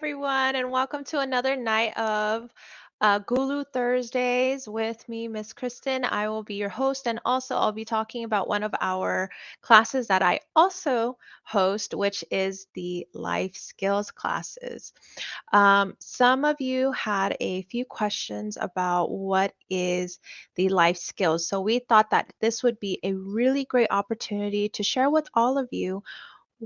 everyone, and welcome to another night of Gulu Thursdays with me, Miss Kristen. I will be your host, and also I'll be talking about one of our classes that I also host, which is the life skills classes. Some of you had a few questions about what is the life skills. So we thought that this would be a really great opportunity to share with all of you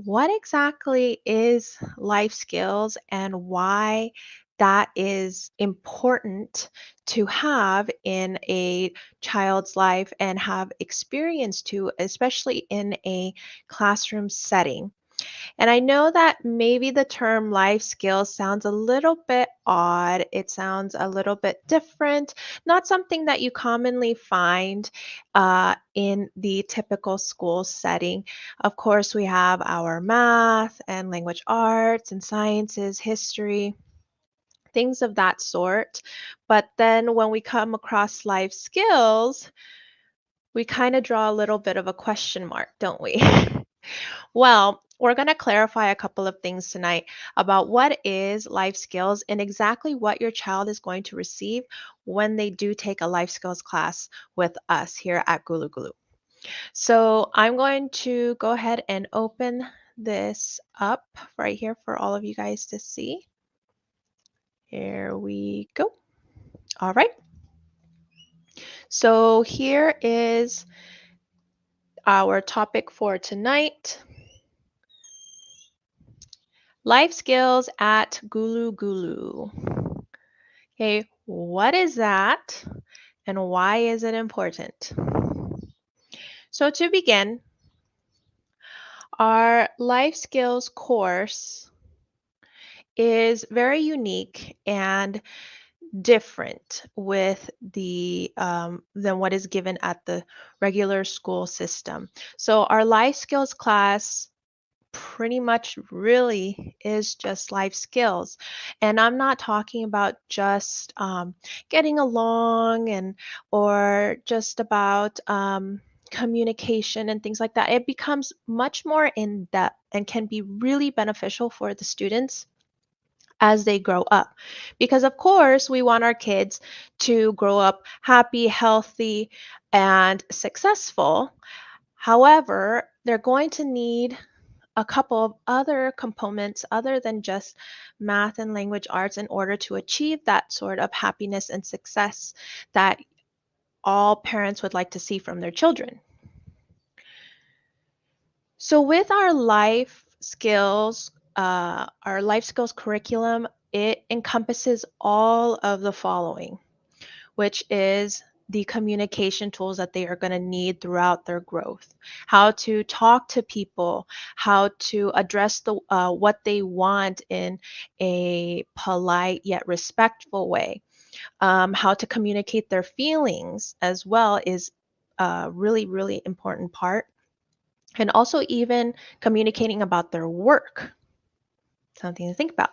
what exactly is life skills and why that is important to have in a child's life and have experience to, especially in a classroom setting? And I know that maybe the term life skills sounds a little bit odd. It sounds a little bit different, not something that you commonly find in the typical school setting. Of course, we have our math and language arts and sciences, history, things of that sort. But then when we come across life skills, we kind of draw a little bit of a question mark, don't we? Well, we're going to clarify a couple of things tonight about what is life skills and exactly what your child is going to receive when they do take a life skills class with us here at Gulu Gulu. So I'm going to go ahead and open this up right here for all of you guys to see. Here we go. All right. So here is our topic for tonight. Life skills at Gulu Gulu. Okay, what is that and why is it important? So to begin, our life skills course is very unique and different with the than what is given at the regular school system. So our life skills class pretty much really is just life skills. And I'm not talking about just getting along and or just about communication and things like that. It becomes much more in depth and can be really beneficial for the students as they grow up. Because, of course, we want our kids to grow up happy, healthy, and successful. However, they're going to need a couple of other components other than just math and language arts in order to achieve that sort of happiness and success that all parents would like to see from their children. So, with our life skills curriculum, it encompasses all of the following, which is the communication tools that they are going to need throughout their growth, how to talk to people, how to address what they want in a polite yet respectful way, how to communicate their feelings as well is a really, really important part. And also even communicating about their work, something to think about.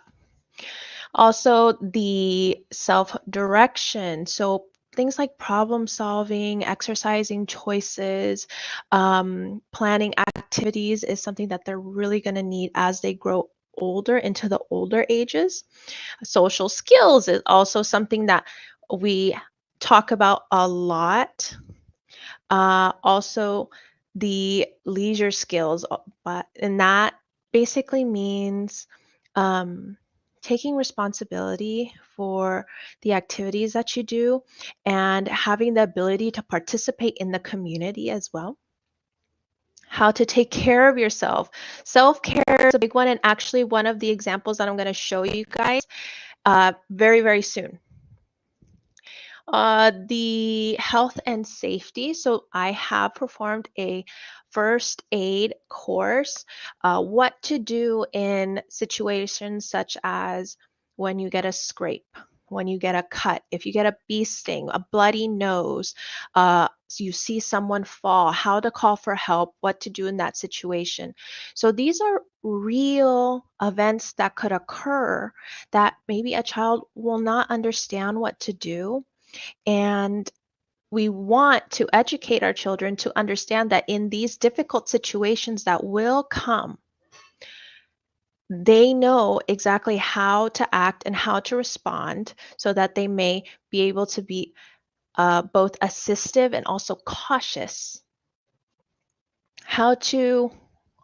Also, the self direction. So, things like problem solving, exercising choices, planning activities is something that they're really going to need as they grow older into the older ages. Social skills is also something that we talk about a lot. Also, the leisure skills, and that basically means um, taking responsibility for the activities that you do and having the ability to participate in the community as well. How to take care of yourself. Self care is a big one, and actually, one of the examples that I'm going to show you guys very, very soon. The health and safety. So I have performed a first aid course, what to do in situations such as when you get a scrape, when you get a cut, if you get a bee sting, a bloody nose, you see someone fall, how to call for help, what to do in that situation. So these are real events that could occur that maybe a child will not understand what to do, and we want to educate our children to understand that in these difficult situations that will come, they know exactly how to act and how to respond so that they may be able to be both assistive and also cautious. How to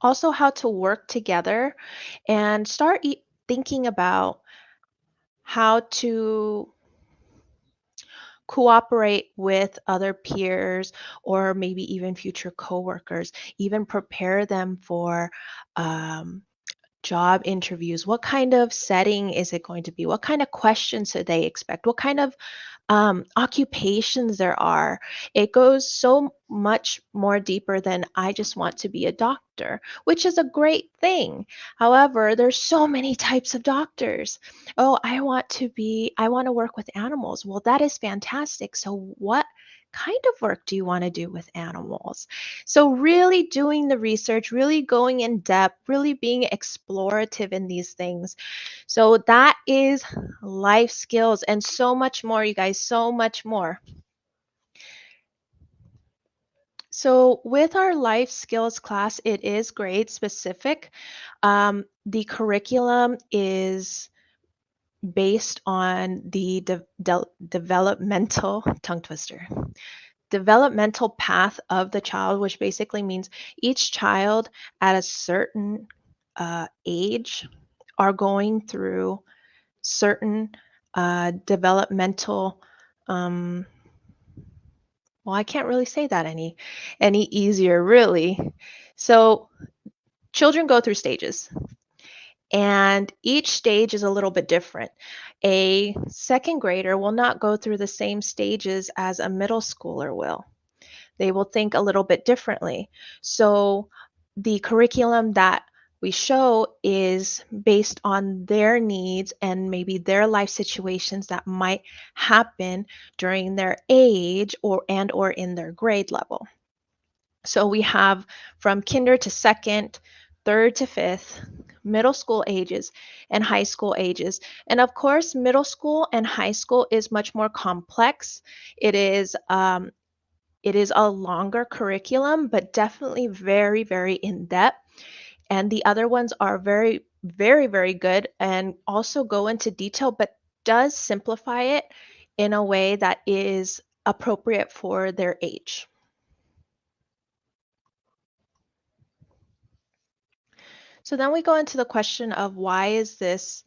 how to work together and start thinking about how to cooperate with other peers or maybe even future coworkers, even prepare them for um, job interviews. What kind of setting is it going to be? What kind of questions do they expect? What kind of occupations there are? It goes so much more deeper than I just want to be a doctor, which is a great thing. However, there's so many types of doctors. Oh, I want to work with animals. Well, that is fantastic. So what kind of work do you want to do with animals? So really doing the research, really going in depth, really being explorative in these things. So that is life skills and so much more, you guys, so much more. So with our life skills class, it is grade specific. The curriculum is based on the developmental tongue twister developmental path of the child, which basically means each child at a certain age are going through certain developmental um, well, I can't really say that any easier really. So children go through stages, and each stage is a little bit different. A second grader will not go through the same stages as a middle schooler will. They will think a little bit differently. So the curriculum that we show is based on their needs and maybe their life situations that might happen during their age or in their grade level. So we have from kinder to second, third to fifth, middle school ages, and high school ages. And of course, middle school and high school is much more complex. It is a longer curriculum, but definitely very, very in depth. And the other ones are very, very, very good and also go into detail, but does simplify it in a way that is appropriate for their age. So then we go into the question of why is this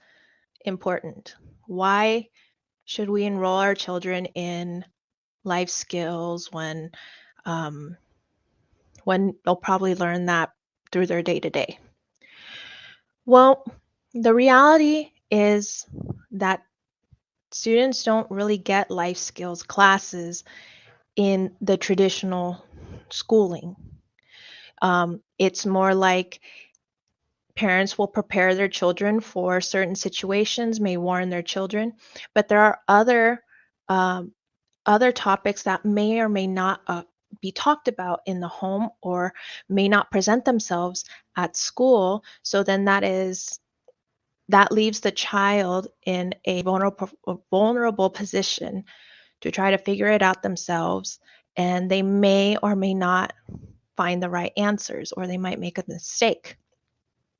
important? Why should we enroll our children in life skills um, when they'll probably learn that through their day to day? Well, the reality is that students don't really get life skills classes in the traditional schooling. It's more like parents will prepare their children for certain situations, may warn their children, but there are um, other topics that may or may not be talked about in the home or may not present themselves at school. So then that leaves the child in a vulnerable position to try to figure it out themselves, and they may or may not find the right answers or they might make a mistake.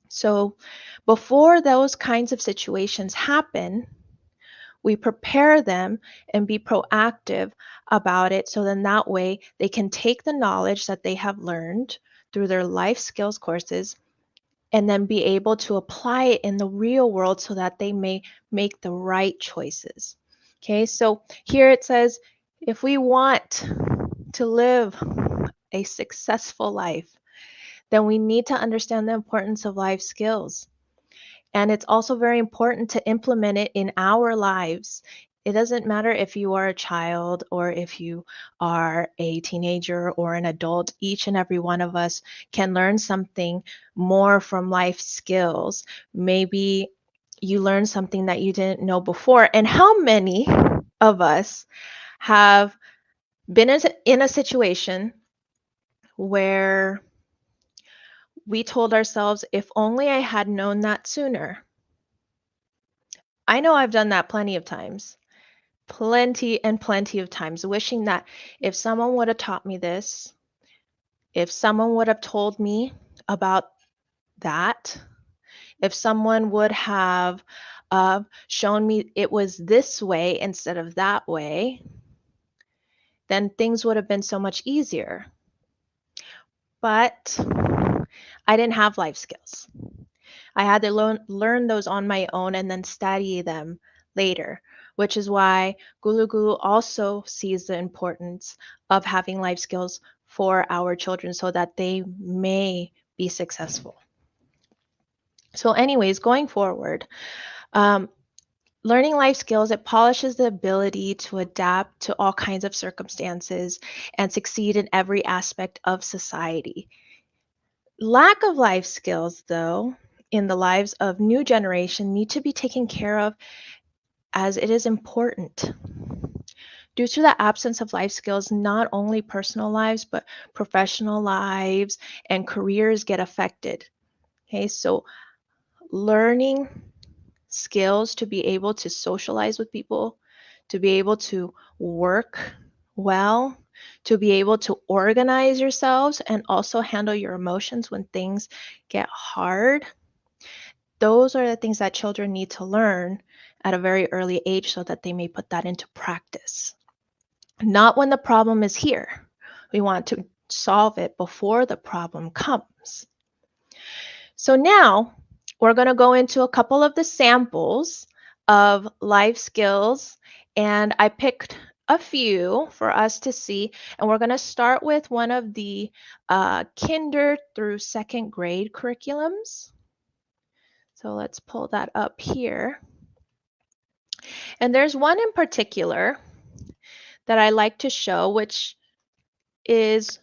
So before those kinds of situations happen, we prepare them and be proactive about it so then that way they can take the knowledge that they have learned through their life skills courses and then be able to apply it in the real world so that they may make the right choices. Okay, so here it says if we want to live a successful life, then we need to understand the importance of life skills. And it's also very important to implement it in our lives. It doesn't matter if you are a child or if you are a teenager or an adult, each and every one of us can learn something more from life skills. Maybe you learn something that you didn't know before. And how many of us have been in a situation where we told ourselves, if only I had known that sooner? I know I've done that plenty of times. Plenty and plenty of times, wishing that if someone would have taught me this, if someone would have told me about that, If someone would have shown me it was this way instead of that way, then things would have been so much easier. But I didn't have life skills. I had to learn those on my own and then study them later, which is why Gulu Gulu also sees the importance of having life skills for our children so that they may be successful. So, anyways, going forward, um, learning life skills, it polishes the ability to adapt to all kinds of circumstances and succeed in every aspect of society. Lack of life skills, though, in the lives of new generation need to be taken care of as it is important. Due to the absence of life skills, not only personal lives, but professional lives and careers get affected. Okay, so learning skills to be able to socialize with people, to be able to work well, to be able to organize yourselves and also handle your emotions when things get hard. Those are the things that children need to learn at a very early age so that they may put that into practice. Not when the problem is here. We want to solve it before the problem comes. So now we're going to go into a couple of the samples of life skills, and I picked a few for us to see, and we're going to start with one of the kinder through second grade curriculums. So let's pull that up here. And there's one in particular that I like to show, which is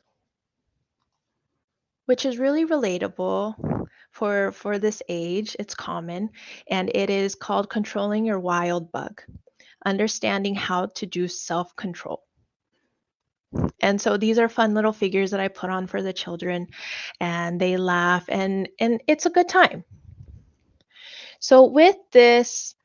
really relatable for this age. It's common, and it is called controlling your wild bug, understanding how to do self-control. And so these are fun little figures that I put on for the children, and they laugh, and it's a good time. So with this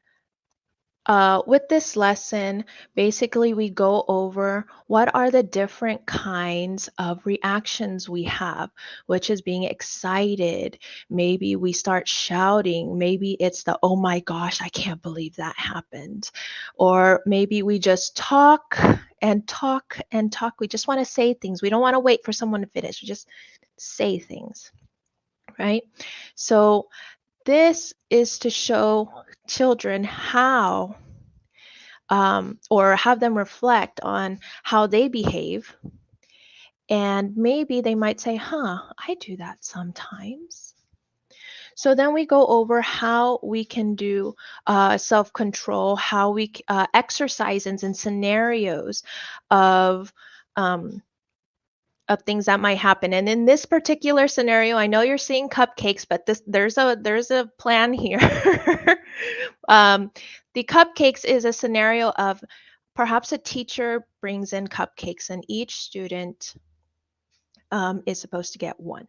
lesson, basically we go over what are the different kinds of reactions we have, which is being excited. Maybe we start shouting. Maybe it's the, oh my gosh, I can't believe that happened. Or maybe we just talk and talk and talk. We just want to say things. We don't want to wait for someone to finish. We just say things, right? So this is to show children how or have them reflect on how they behave. And maybe they might say, I do that sometimes. So then we go over how we can do self-control, how we exercises and scenarios of um, things that might happen. And in this particular scenario, I know you're seeing cupcakes, but there's a plan here. The cupcakes is a scenario of perhaps a teacher brings in cupcakes and each student is supposed to get one.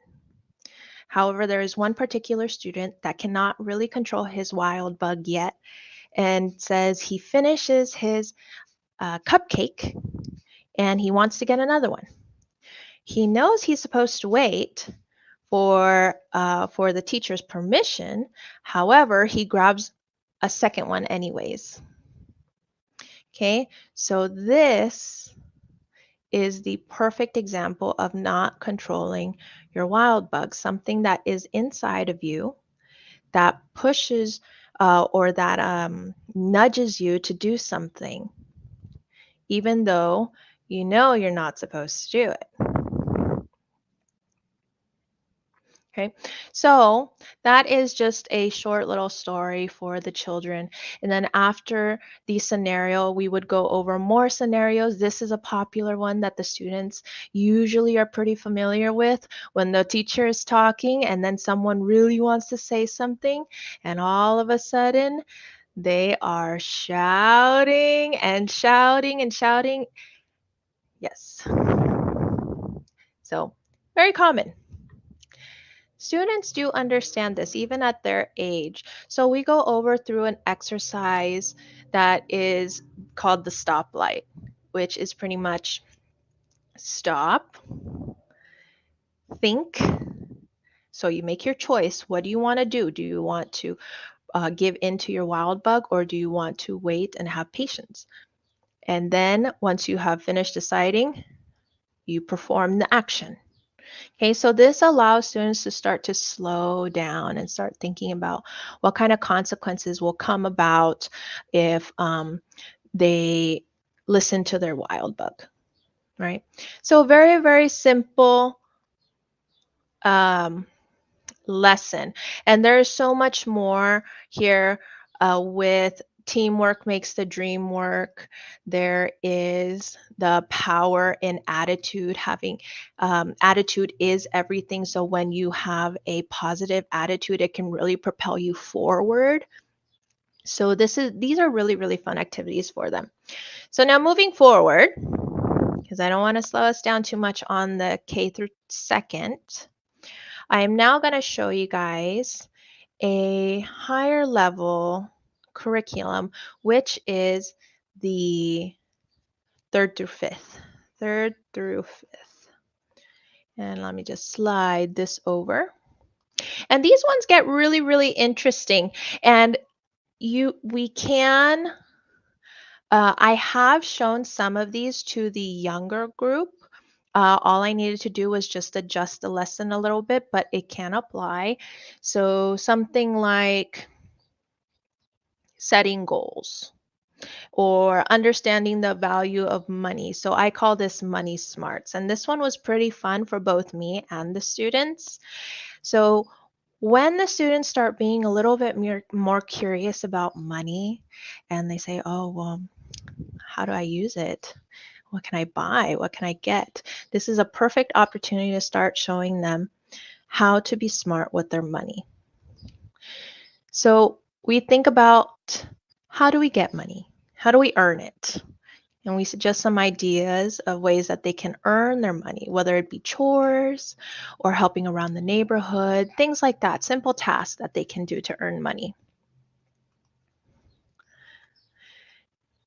However, there is one particular student that cannot really control his wild bug yet and says he finishes his cupcake and he wants to get another one. He knows he's supposed to wait for the teacher's permission. However, he grabs a second one anyways. Okay, so this is the perfect example of not controlling your wild bug, something that is inside of you that pushes or that nudges you to do something, even though you know you're not supposed to do it. Okay, so that is just a short little story for the children. And then after the scenario, we would go over more scenarios. This is a popular one that the students usually are pretty familiar with when the teacher is talking and then someone really wants to say something, and all of a sudden they are shouting and shouting and shouting. Yes. So, very common. Students do understand this even at their age. So we go over through an exercise that is called the stoplight, which is pretty much stop, think. So you make your choice. What do you want to do? Do you want to give in to your wild bug, or do you want to wait and have patience? And then once you have finished deciding, you perform the action. Okay, so this allows students to start to slow down and start thinking about what kind of consequences will come about if they listen to their wild bug, right? So very, very simple um, lesson. And there's so much more here with teamwork makes the dream work. There is the power in attitude. Having attitude is everything. So when you have a positive attitude, it can really propel you forward. So these are really, really fun activities for them. So now moving forward, because I don't want to slow us down too much on the K through second, I am now going to show you guys a higher level curriculum, which is the third through fifth. Third through fifth. And let me just slide this over. And these ones get really, really interesting. And we can, I have shown some of these to the younger group. All I needed to do was just adjust the lesson a little bit, but it can apply. So something like setting goals or understanding the value of money. So I call this money smarts. And this one was pretty fun for both me and the students. So when the students start being a little bit more curious about money and they say, oh, well, how do I use it? What can I buy? What can I get? This is a perfect opportunity to start showing them how to be smart with their money. So we think about, how do we get money? How do we earn it? And we suggest some ideas of ways that they can earn their money, whether it be chores or helping around the neighborhood, things like that, simple tasks that they can do to earn money.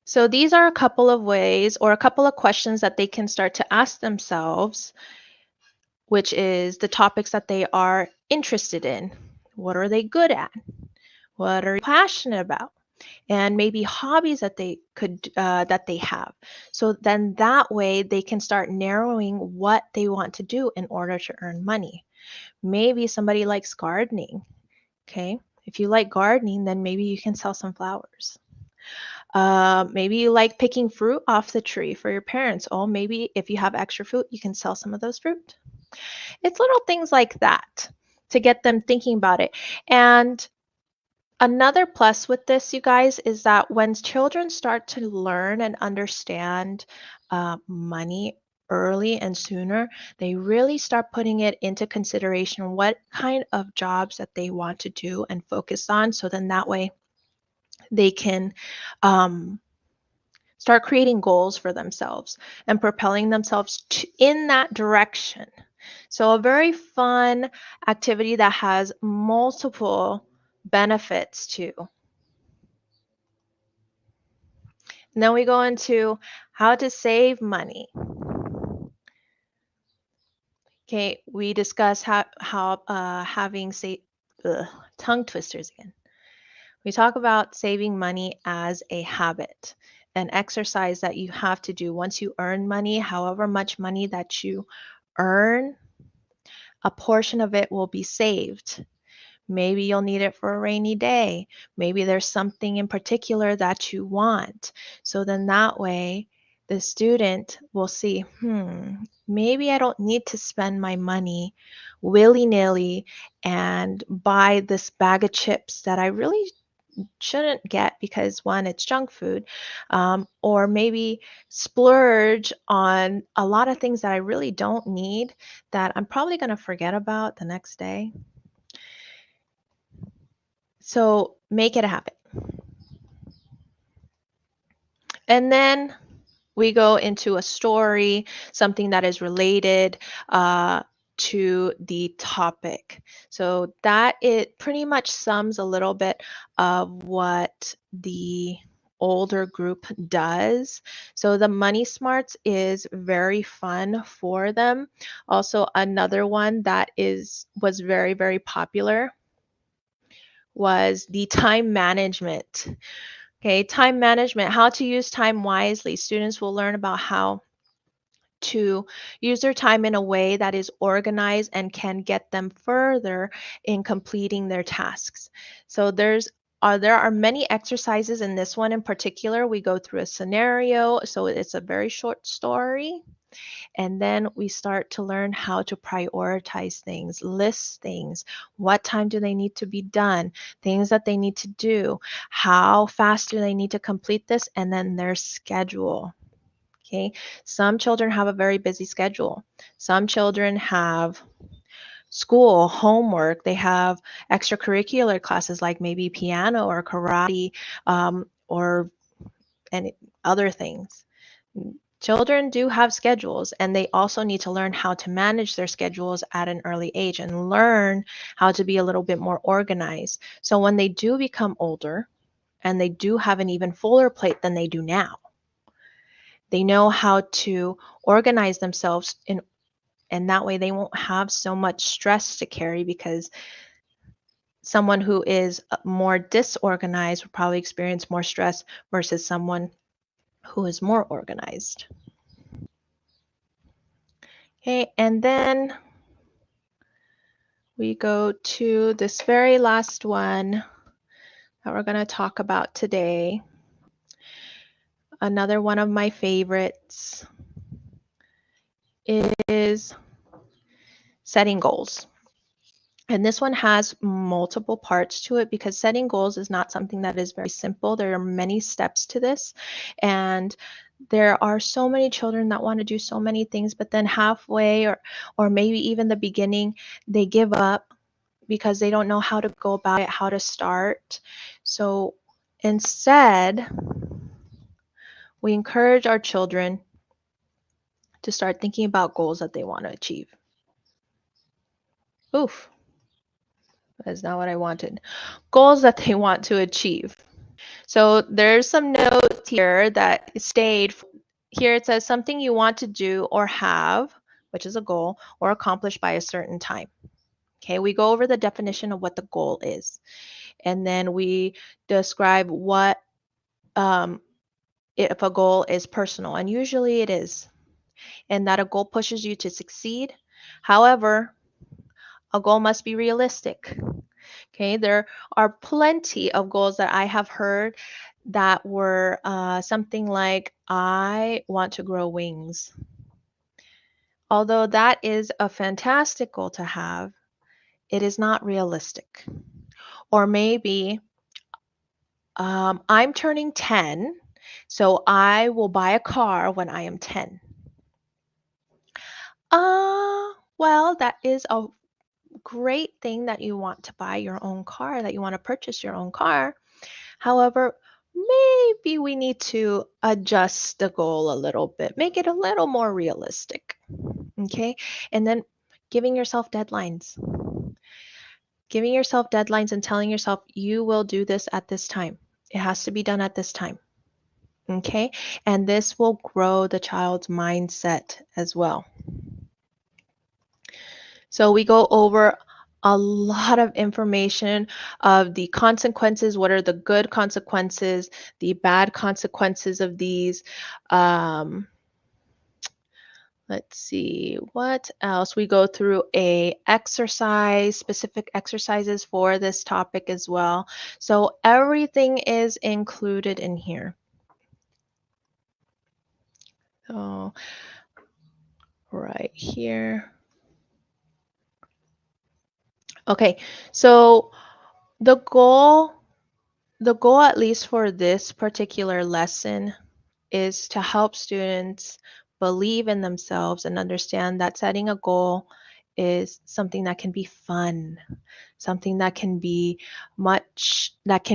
So these are a couple of ways or a couple of questions that they can start to ask themselves, which is the topics that they are interested in. What are they good at? What are they passionate about? And maybe hobbies that they have. So then that way they can start narrowing what they want to do in order to earn money. Maybe somebody likes gardening. Okay. If you like gardening, then maybe you can sell some flowers. Maybe you like picking fruit off the tree for your parents. Oh, maybe if you have extra fruit, you can sell some of those fruit. It's little things like that to get them thinking about it. And another plus with this, you guys, is that when children start to learn and understand money early and sooner, they really start putting it into consideration what kind of jobs that they want to do and focus on. So then that way they can start creating goals for themselves and propelling themselves in that direction. So a very fun activity that has multiple benefits too. And then we go into how to save money. Okay, we discuss how having tongue twisters again. We talk about saving money as a habit, an exercise that you have to do once you earn money, however much money that you earn, a portion of it will be saved. Maybe you'll need it for a rainy day. Maybe there's something in particular that you want. So then that way, the student will see, maybe I don't need to spend my money willy-nilly and buy this bag of chips that I really shouldn't get because one, it's junk food, or maybe splurge on a lot of things that I really don't need that I'm probably going to forget about the next day. So make it a habit. And then we go into a story, something that is related to the topic. So that it pretty much sums a little bit of what the older group does. So the Money Smarts is very fun for them. Also, another one that was very, very popular was the time management. Okay, time management, how to use time wisely. Students will learn about how to use their time in a way that is organized and can get them further in completing their tasks. So there are many exercises in this one in particular. We go through a scenario, so it's a very short story. And then we start to learn how to prioritize things, list things. What time do they need to be done? Things that they need to do. How fast do they need to complete this? And then their schedule. Okay. Some children have a very busy schedule. Some children have school, homework, they have extracurricular classes like maybe piano or karate, or and other things. Children do have schedules, and they also need to learn how to manage their schedules at an early age and learn how to be a little bit more organized. So when they do become older and they do have an even fuller plate than they do now, they know how to organize themselves and that way they won't have so much stress to carry, because someone who is more disorganized will probably experience more stress versus someone who is more organized. Okay, and then we go to this very last one that we're going to talk about today. Another one of my favorites is setting goals. And this one has multiple parts to it, because setting goals is not something that is very simple. There are many steps to this. And there are so many children that want to do so many things, but then halfway or maybe even the beginning, they give up because they don't know how to go about it, how to start. So instead, we encourage our children to start thinking about goals that they want to achieve. Oof, that's not what I wanted. Goals that they want to achieve. So there's some notes here that stayed. Here it says something you want to do or have, which is a goal, or accomplish by a certain time. Okay, we go over the definition of what the goal is. And then we describe what, if a goal is personal, and usually it is, and that a goal pushes you to succeed. However, a goal must be realistic. Okay, there are plenty of goals that I have heard that were something like, I want to grow wings. Although that is a fantastic goal to have, it is not realistic. Or maybe, I'm turning 10, so I will buy a car when I am 10. Well, that is a great thing that you want to buy your own car, that you want to purchase your own car. However, maybe we need to adjust the goal a little bit, make it a little more realistic. Okay. And then giving yourself deadlines. Giving yourself deadlines and telling yourself you will do this at this time. It has to be done at this time. Okay. And this will grow the child's mindset as well. So we go over a lot of information of the consequences. What are the good consequences, the bad consequences of these? Let's see, what else? We go through specific exercises for this topic as well. So everything is included in here. So right here. Okay, so the goal at least for this particular lesson is to help students believe in themselves and understand that setting a goal is something that can be fun, something that can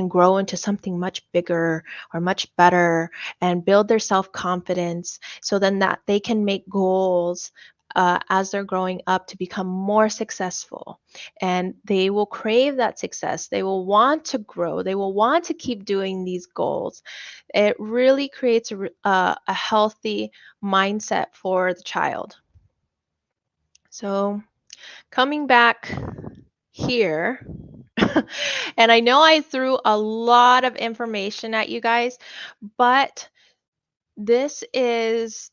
grow into something much bigger or much better, and build their self-confidence, so then that they can make goals as they're growing up to become more successful. And they will crave that success. They will want to grow. They will want to keep doing these goals. It really creates a healthy mindset for the child. So, coming back here, and I know I threw a lot of information at you guys, but this is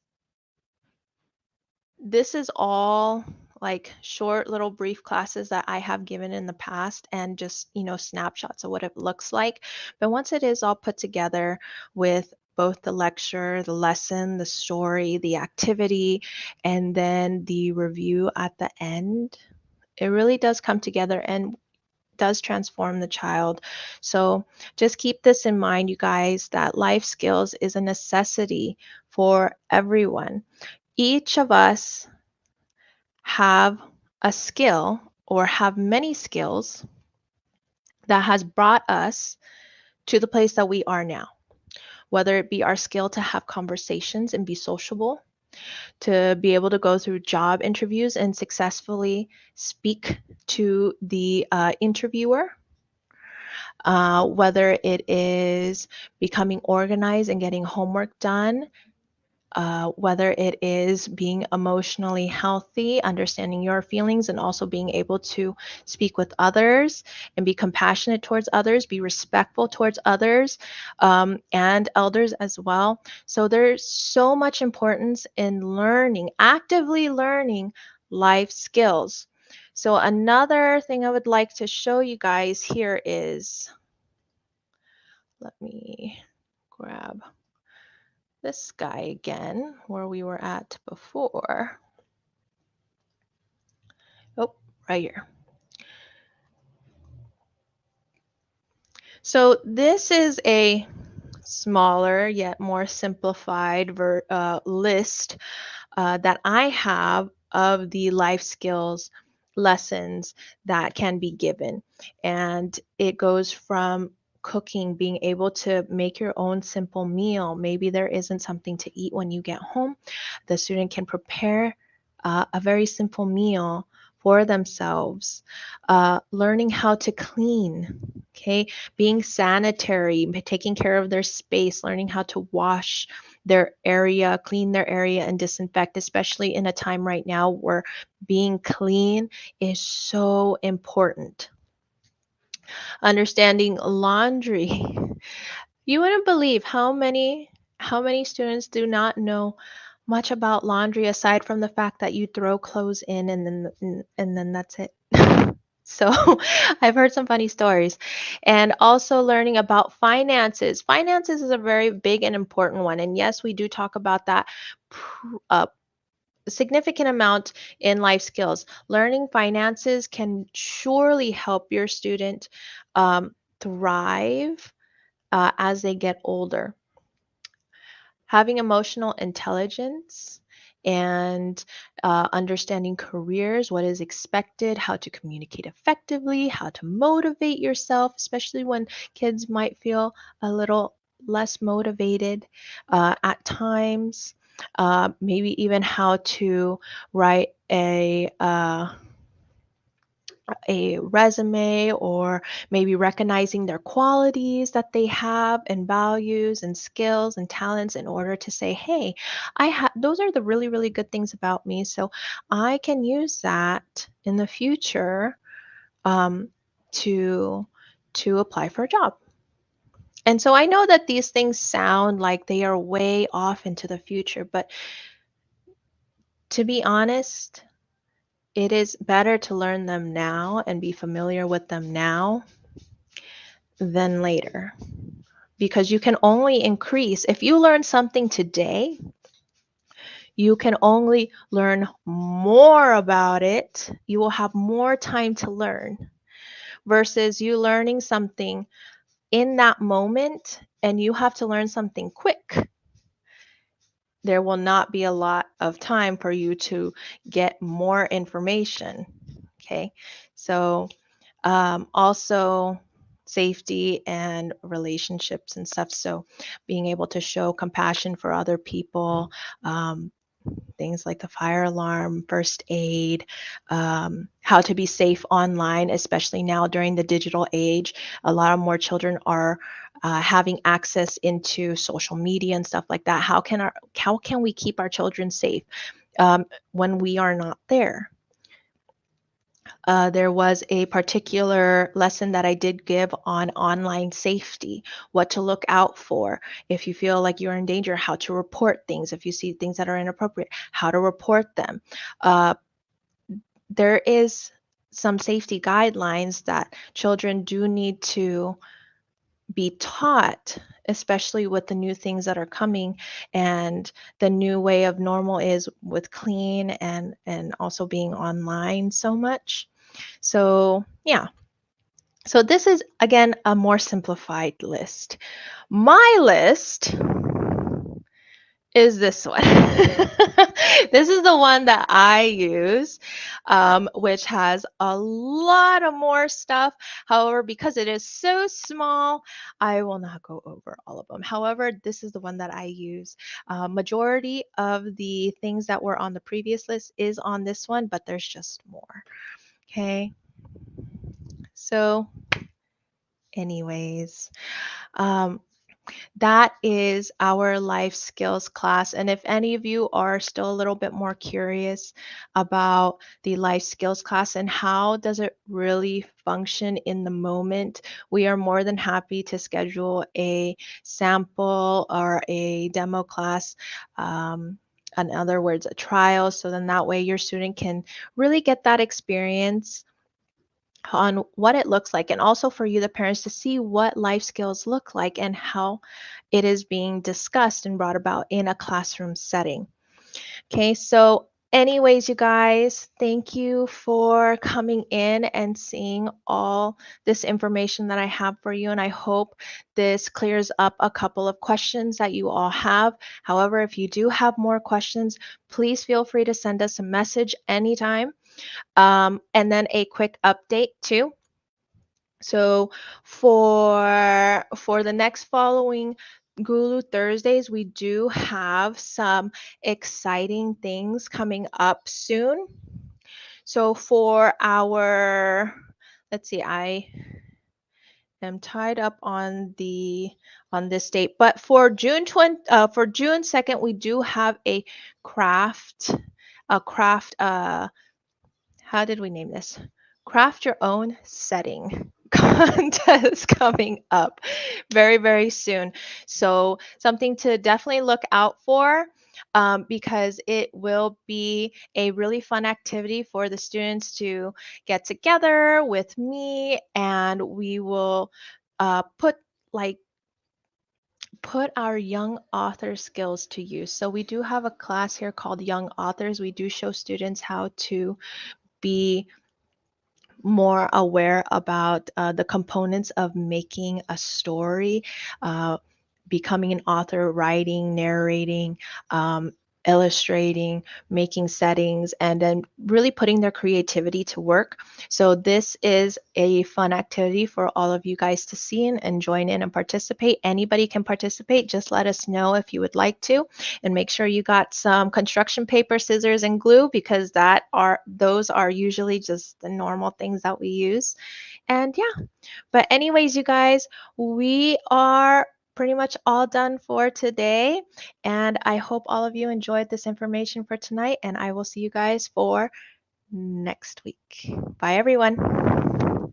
all like short little brief classes that I have given in the past, and just, snapshots of what it looks like. But once it is all put together with both the lecture, the lesson, the story, the activity, and then the review at the end, it really does come together and does transform the child. So just keep this in mind, you guys, that life skills is a necessity for everyone. Each of us have a skill or have many skills that has brought us to the place that we are now, whether it be our skill to have conversations and be sociable, to be able to go through job interviews and successfully speak to the interviewer, whether it is becoming organized and getting homework done, whether it is being emotionally healthy, understanding your feelings, and also being able to speak with others and be compassionate towards others, be respectful towards others, and elders as well. So there's so much importance in learning, actively learning life skills. So another thing I would like to show you guys here is, let me grab this guy again, where we were at before. Oh, right here. So this is a smaller yet more simplified list that I have of the life skills lessons that can be given. And it goes from cooking, being able to make your own simple meal. Maybe there isn't something to eat when you get home. The student can prepare a very simple meal for themselves, learning how to clean, okay, being sanitary, taking care of their space, learning how to wash their area, clean their area, and disinfect, especially in a time right now where being clean is so important. Understanding laundry. You wouldn't believe how many students do not know much about laundry aside from the fact that you throw clothes in and then that's it. So I've heard some funny stories. And also learning about finances. Finances is a very big and important one. And yes, we do talk about that significant amount in life skills. Learning finances can surely help your student thrive as they get older. Having emotional intelligence and understanding careers, what is expected, how to communicate effectively, how to motivate yourself, especially when kids might feel a little less motivated at times. Maybe even how to write a resume, or maybe recognizing their qualities that they have and values and skills and talents in order to say, hey, I have those are the really, really good things about me, so I can use that in the future um, to apply for a job. And so I know that these things sound like they are way off into the future, but to be honest, it is better to learn them now and be familiar with them now than later. Because you can only increase, if you learn something today, you can only learn more about it. You will have more time to learn versus you learning something in that moment and you have to learn something quick. There will not be a lot of time for you to get more information. Okay, so also safety and relationships and stuff. So being able to show compassion for other people, things like the fire alarm, first aid, how to be safe online, especially now during the digital age. A lot of more children are having access into social media and stuff like that. How can we keep our children safe when we are not there? There was a particular lesson that I did give on online safety, what to look out for. If you feel like you're in danger, how to report things. If you see things that are inappropriate, how to report them. Uh, there is some safety guidelines that children do need to be taught, especially with the new things that are coming and the new way of normal is with clean and also being online so much. So, yeah. So this is again a more simplified list. My list is this one. This is the one that I use, which has a lot of more stuff. However, because it is so small, I will not go over all of them. However, this is the one that I use. Majority of the things that were on the previous list is on this one, but there's just more. Okay. So anyways, um, that is our life skills class. And if any of you are still a little bit more curious about the life skills class and how does it really function in the moment, we are more than happy to schedule a sample or a demo class. In other words, a trial. So then that way your student can really get that experience on what it looks like, and also for you, the parents, to see what life skills look like and how it is being discussed and brought about in a classroom setting. Okay, so anyways, you guys, thank you for coming in and seeing all this information that I have for you, and I hope this clears up a couple of questions that you all have. However, if you do have more questions, please feel free to send us a message anytime. And then a quick update too. So for the next following Gulu Thursdays, we do have some exciting things coming up soon. So for our, let's see, I am tied up on this date, but for June 2nd, we do have craft, a craft how did we name this? Craft your own setting contest coming up very, very soon. So something to definitely look out for, because it will be a really fun activity for the students to get together with me, and we will put like put our young author skills to use. So we do have a class here called Young Authors. We do show students how to be more aware about the components of making a story, uh, becoming an author, writing, narrating, illustrating, making settings, and then really putting their creativity to work. So this is a fun activity for all of you guys to see and join in and participate. Anybody can participate. Just let us know if you would like to, and make sure you got some construction paper, scissors, and glue, because those are usually just the normal things that we use. And yeah, but anyways, you guys, we are pretty much all done for today. And I hope all of you enjoyed this information for tonight. And I will see you guys for next week. Bye, everyone.